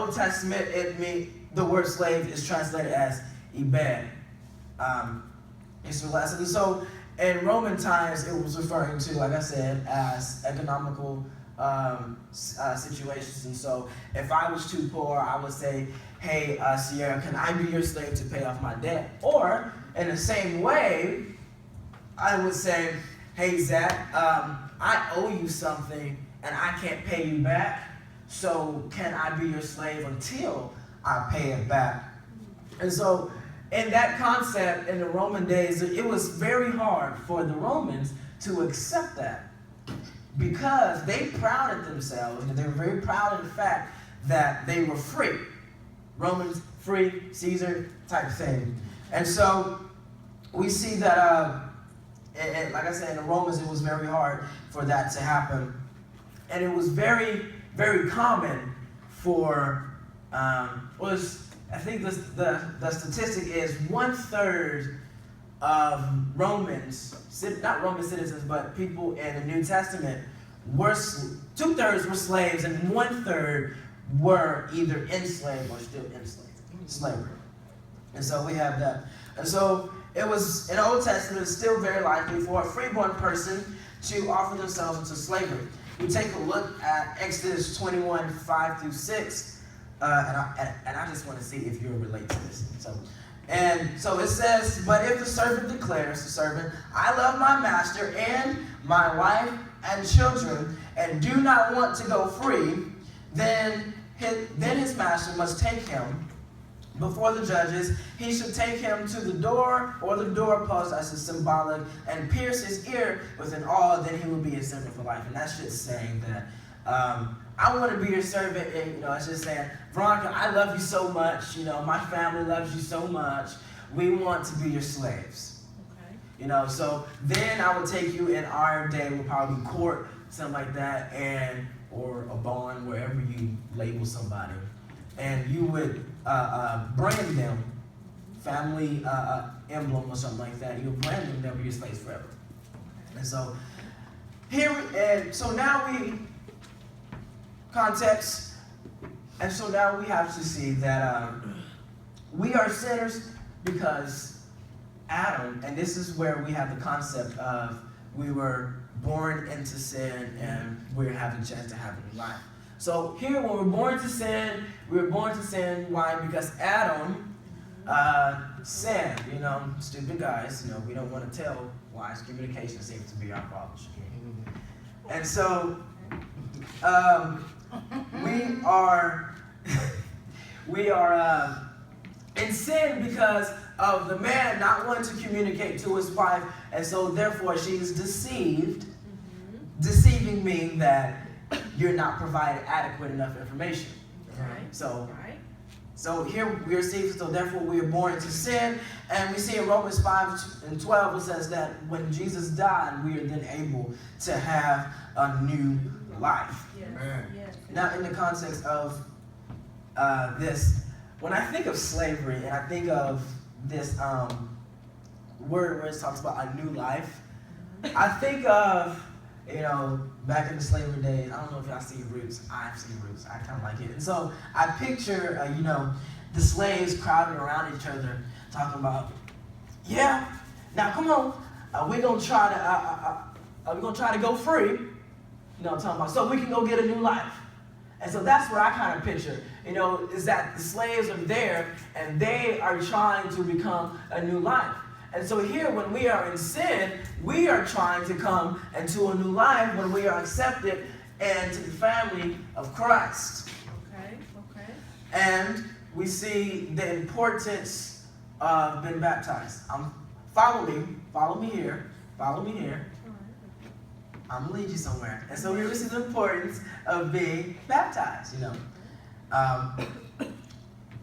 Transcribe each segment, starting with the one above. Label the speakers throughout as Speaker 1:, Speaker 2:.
Speaker 1: Old Testament, the word slave is translated as ibed. And so in Roman times, it was referring to, like I said, as economical situations. And so if I was too poor, I would say, hey, Sierra, can I be your slave to pay off my debt? Or in the same way, I would say, hey, Zach, I owe you something and I can't pay you back. So can I be your slave until I pay it back? And so in that concept, in the Roman days, it was very hard for the Romans to accept that, because they prided themselves, and they were very proud of the fact that they were free. Romans, free, Caesar type thing. And so we see that, and like I said, in the Romans, it was very hard for that to happen. And it was very, very common for, I think the statistic is 1/3 of Romans, not Roman citizens, but people in the New Testament, 2/3 were slaves, and 1/3 were either enslaved or still enslaved. Slavery. And so we have that. And so it was, in the Old Testament, it's still very likely for a freeborn person to offer themselves into slavery. We take a look at Exodus 21, 5 through 6. And I just want to see if you'll relate to this. So it says, but if the servant declares, the servant, I love my master and my wife and children, and do not want to go free, then his master must take him before the judges. He should take him to the door or the doorpost, as is symbolic, and pierce his ear with an awl. Then he will be a servant for life. And that's just saying that I want to be your servant. And, it's just saying, Veronica, I love you so much. My family loves you so much. We want to be your slaves. Okay. So then I would take you in our day, we'll probably court, something like that, or a barn, wherever you label somebody. And you would brand them, family emblem or something like that. You would brand them, they'll be your slaves forever. And so context, and so now we have to see that we are sinners because Adam, and this is where we have the concept of we were born into sin and we're having a chance to have a new life. So here, when we're born to sin, we were born to sin. Why? Because Adam sinned. Stupid guys. We don't want to tell wise. Communication seems to be our problem. And so we are in sin because of the man not wanting to communicate to his wife, and so therefore she is deceived. Deceiving meaning that you're not providing adequate enough information. Right. So here we are deceived, so therefore we are born into sin. And we see in Romans 5:12 it says that when Jesus died, we are then able to have a new life. Yes. Yes. Now, in the context of this, when I think of slavery and I think of this word where it talks about a new life, I think of, back in the slavery days, I don't know if y'all see Roots. I've seen Roots. I kind of like it. And so I picture, the slaves crowding around each other talking about, yeah, now come on, we're going to try to go free. Talking about, so we can go get a new life. And so that's what I kind of picture, is that the slaves are there and they are trying to become a new life. And so here, when we are in sin, we are trying to come into a new life when we are accepted into the family of Christ. Okay. And we see the importance of being baptized. Follow me here. I'm going to lead you somewhere. And so here we see the importance of being baptized,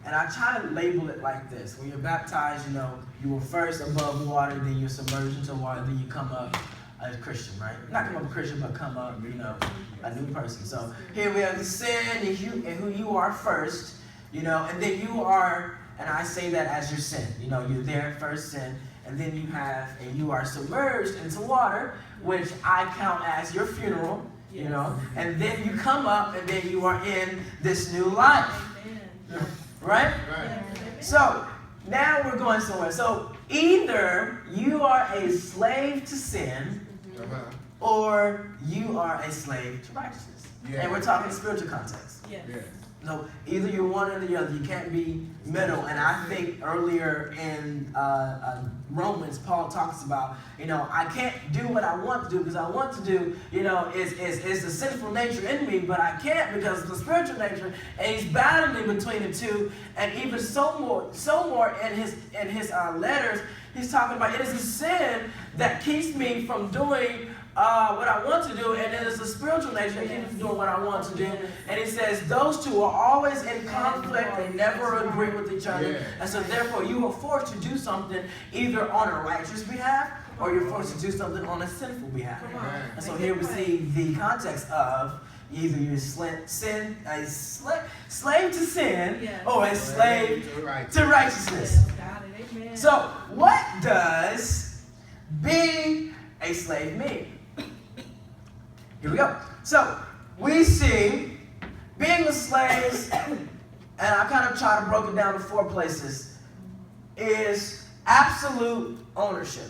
Speaker 1: And I try to label it like this. When you're baptized, you were first above water, then you're submerged into water, then you come up as a Christian, right? Not come up a Christian, but come up, a new person. So here we have the sin and who you are first, and then you are, and I say that as your sin. You're there first sin, and then you are submerged into water, which I count as your funeral, and then you come up, and then you are in this new life. Right? So, now we're going somewhere. So, either you are a slave to sin, or you are a slave to righteousness. And we're talking spiritual context. No, either you're one or the other. You can't be middle. And I think earlier in Romans, Paul talks about, I can't do what I want to do because I want to do, is the sinful nature in me, but I can't because of the spiritual nature. And he's battling between the two. And even so more in his letters, he's talking about it is a sin that keeps me from doing what I want to do, and it is the spiritual nature that keeps me from doing what I want to do. And he says those two are always in conflict. They never agree with each other. And so therefore you are forced to do something either on a righteous behalf or you're forced to do something on a sinful behalf. And so here we see the context of either you're slave to sin or a slave to righteousness. So what does being a slave mean? Here we go. So, we see being a slave, and I kind of try to break it down to 4 places, is absolute ownership.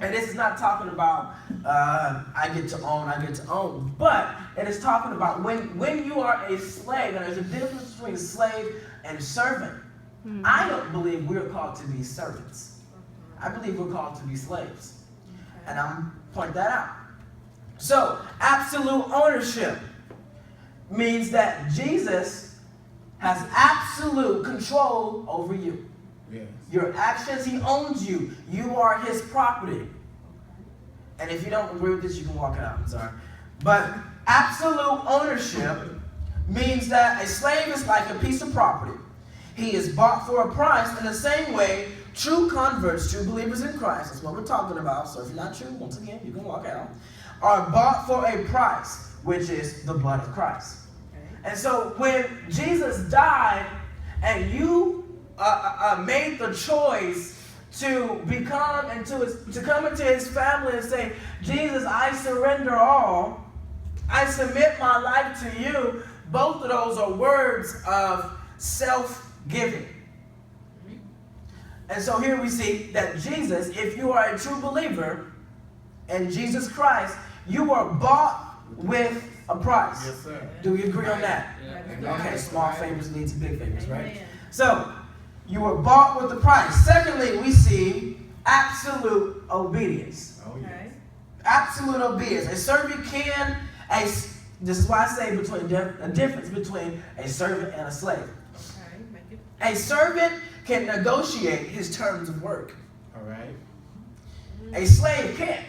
Speaker 1: And this is not talking about I get to own, but it is talking about when you are a slave, and there's a difference between a slave and servant. I don't believe we're called to be servants. I believe we're called to be slaves. And I'm point that out. So, absolute ownership means that Jesus has absolute control over you. Yes. Your actions, he owns you. You are his property. And if you don't agree with this, you can walk it out. I'm sorry. But absolute ownership means that a slave is like a piece of property. He is bought for a price. In the same way, true converts, true believers in Christ, that's what we're talking about. So if you're not true, once again, you can walk out. Are bought for a price, which is the blood of Christ. And so when Jesus died and you made the choice to become and to come into his family and say, Jesus, I surrender all. I submit my life to you. Both of those are words of self-giving. And so here we see that Jesus, if you are a true believer in Jesus Christ, you are bought with a price. Yes, sir. Do we agree on that? Yeah. Okay, small favors lead to big favors, right? So, you were bought with a price. Secondly, we see absolute obedience. Oh, yes. Absolute obedience. A servant this is why I say a difference between a servant and a slave. A servant can negotiate his terms of work. All right. A slave can't.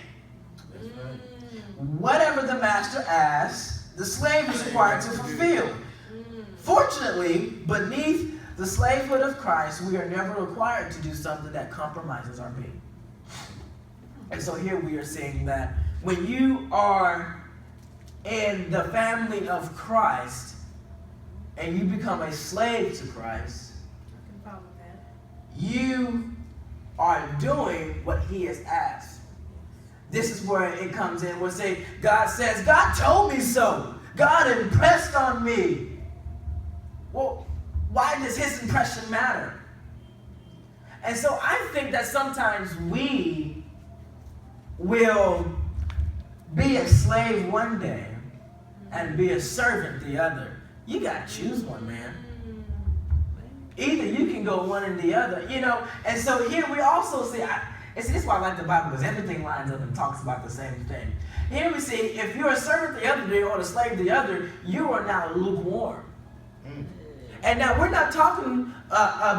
Speaker 1: Whatever the master asks, the slave is required to fulfill. Fortunately, beneath the slavehood of Christ, we are never required to do something that compromises our being. And so here we are seeing that when you are in the family of Christ and you become a slave to Christ, you are doing what he has asked. This is where it comes in. We'll say, God says, God told me so. God impressed on me. Well, why does his impression matter? And so I think that sometimes we will be a slave one day and be a servant the other. You got to choose one, man. Either you can go one and the other, And so here we also see, this is why I like the Bible, because everything lines up and talks about the same thing. Here we see, if you're a servant the other day or a slave the other, you are now lukewarm. And now we're not talking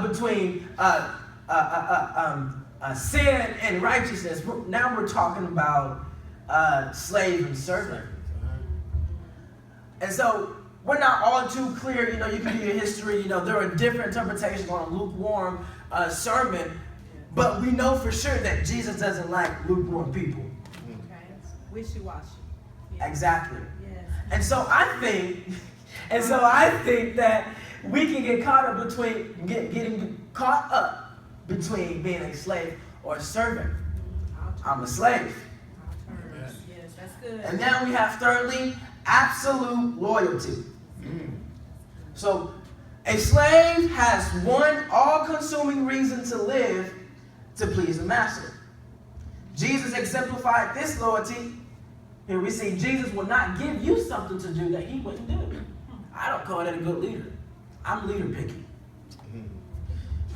Speaker 1: between sin and righteousness. Now we're talking about slave and servant. And so we're not all too clear. You can do your history. There are different interpretations on a lukewarm sermon. But we know for sure that Jesus doesn't like lukewarm people.
Speaker 2: Okay. Wishy-washy.
Speaker 1: Yeah. Exactly. Yes. And so I think that we can get caught up getting caught up between being a slave or a servant. I'm a slave.
Speaker 2: Yes, that's good.
Speaker 1: And now we have thirdly, absolute loyalty. So A slave has one all-consuming reason to live, to please the master. Jesus exemplified this loyalty. Here we see Jesus will not give you something to do that he wouldn't do. I don't call that a good leader. I'm leader picky.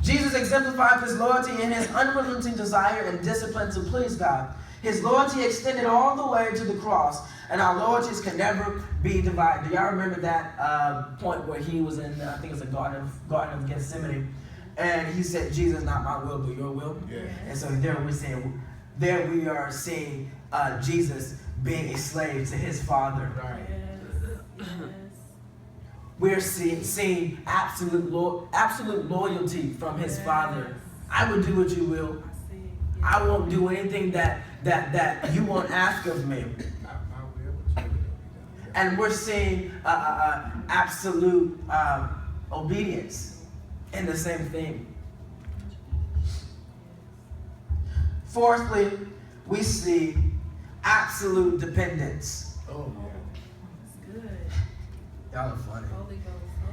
Speaker 1: Jesus exemplified this loyalty in his unrelenting desire and discipline to please God. His loyalty extended all the way to the cross, and our loyalties can never be divided. Do y'all remember that point where he was in, I think it's the Garden of Gethsemane, and he said, Jesus, not my will, but your will? Yeah. And so there we are seeing Jesus being a slave to his Father. Right. Yes. We're seeing absolute loyalty from his Father. I will do what you will. I won't do anything that you won't ask of me. And we're seeing absolute obedience in the same thing. Fourthly, we see absolute dependence. Oh, yeah. That's good. Y'all are funny.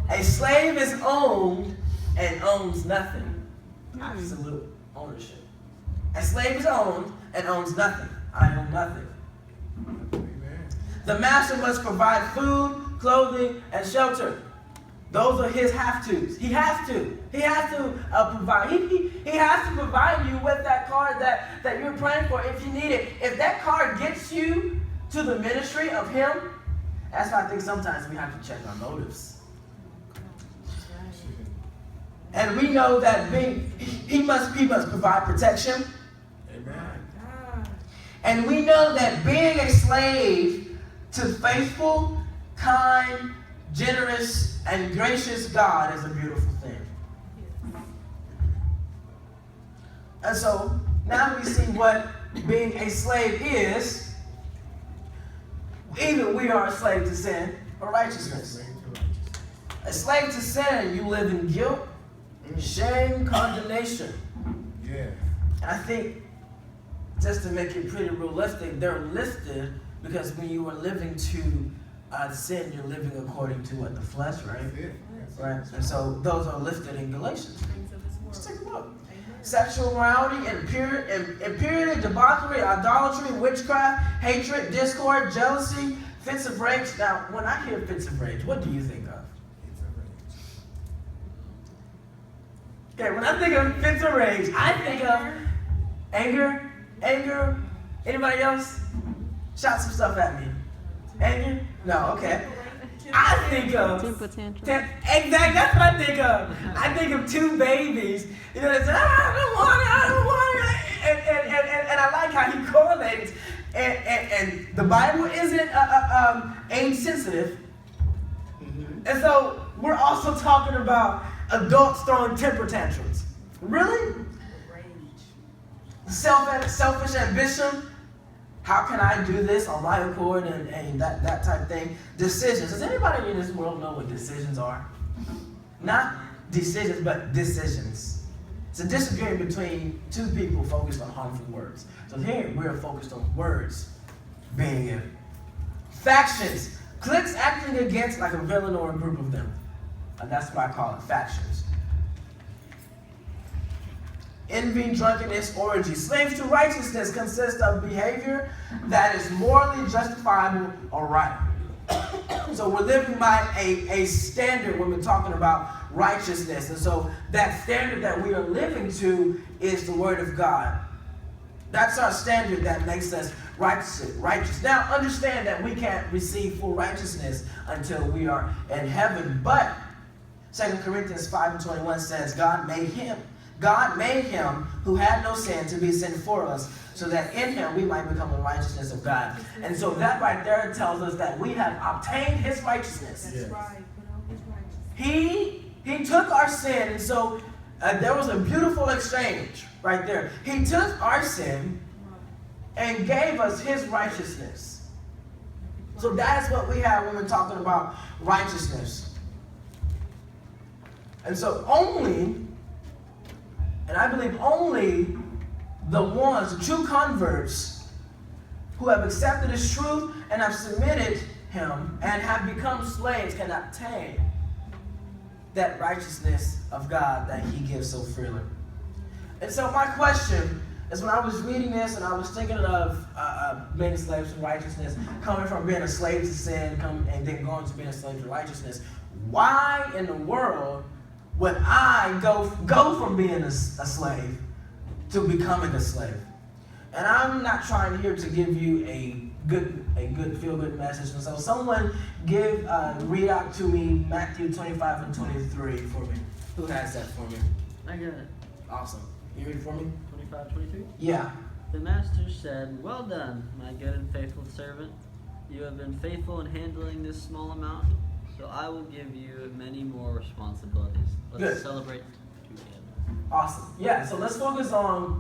Speaker 1: A slave is owned and owns nothing. Absolute ownership. A slave is owned and owns nothing. I own nothing. Amen. The master must provide food, clothing, and shelter. Those are his have-tos. He has to. He has to provide. He has to provide you with that car that you're praying for if you need it. If that car gets you to the ministry of him, that's why I think sometimes we have to check our motives. And we know that he must provide protection. Amen. And we know that being a slave to faithful, kind, generous, and gracious God is a beautiful thing. And so now we see what being a slave is. Either we are a slave to sin or righteousness. A slave to sin, you live in guilt, shame, condemnation. Yeah. And I think, just to make it pretty realistic, they're listed because when you are living to sin, you're living according to what? The flesh, right? Right. And so those are listed in Galatians. Let's take a look. Sexual immorality, impurity, debauchery, idolatry, witchcraft, hatred, discord, jealousy, fits of rage. Now, when I hear fits of rage, what do you think of? Okay, when I think of fits of rage, I think of anger. Anybody else? Shout some stuff at me. Anger? No, okay. I think of temper tantrum. Exactly, that's what I think of. I think of two babies. You know, they say, I don't want it. And I like how he correlates. And the Bible isn't age sensitive. Mm-hmm. And so we're also talking about adults throwing temper tantrums. Really? Selfish ambition. How can I do this on my accord and that type of thing? Decisions. Does anybody in this world know what decisions are? Not decisions, but decisions. It's a disagreement between two people focused on harmful words. So here we're focused on words being it. Factions. Cliques acting against like a villain or a group of them. And that's why I call it factions. Envy, drunkenness, orgy. Slaves to righteousness consist of behavior that is morally justifiable or right. So we're living by a standard when we're talking about righteousness. And so that standard that we are living to is the Word of God. That's our standard that makes us righteous. Now understand that we can't receive full righteousness until we are in heaven. But 2 Corinthians 5:21 says, God made him who had no sin to be sin for us, so that in him we might become the righteousness of God. And so that right there tells us that we have obtained his righteousness. That's right. He took our sin, and so there was a beautiful exchange right there. He took our sin and gave us his righteousness. So that's what we have when we're talking about righteousness. And so and I believe only the ones, the true converts, who have accepted his truth and have submitted him and have become slaves can obtain that righteousness of God that he gives so freely. And so my question is, when I was reading this and I was thinking of being slaves to righteousness, coming from being a slave to sin, and then going to being a slave to righteousness, why in the world would I go from being a slave to becoming a slave? And I'm not trying here to give you a good feel-good message. And so someone read out to me Matthew 25 and 23 for me. Who has that for me?
Speaker 3: I got it.
Speaker 1: Awesome. You read it for me?
Speaker 3: 25, 23?
Speaker 1: Yeah.
Speaker 3: The master said, "Well done, my good and faithful servant. You have been faithful in handling this small amount, so I will give you many more responsibilities." Let's
Speaker 1: Good.
Speaker 3: celebrate together.
Speaker 1: Awesome. Yeah, so let's focus on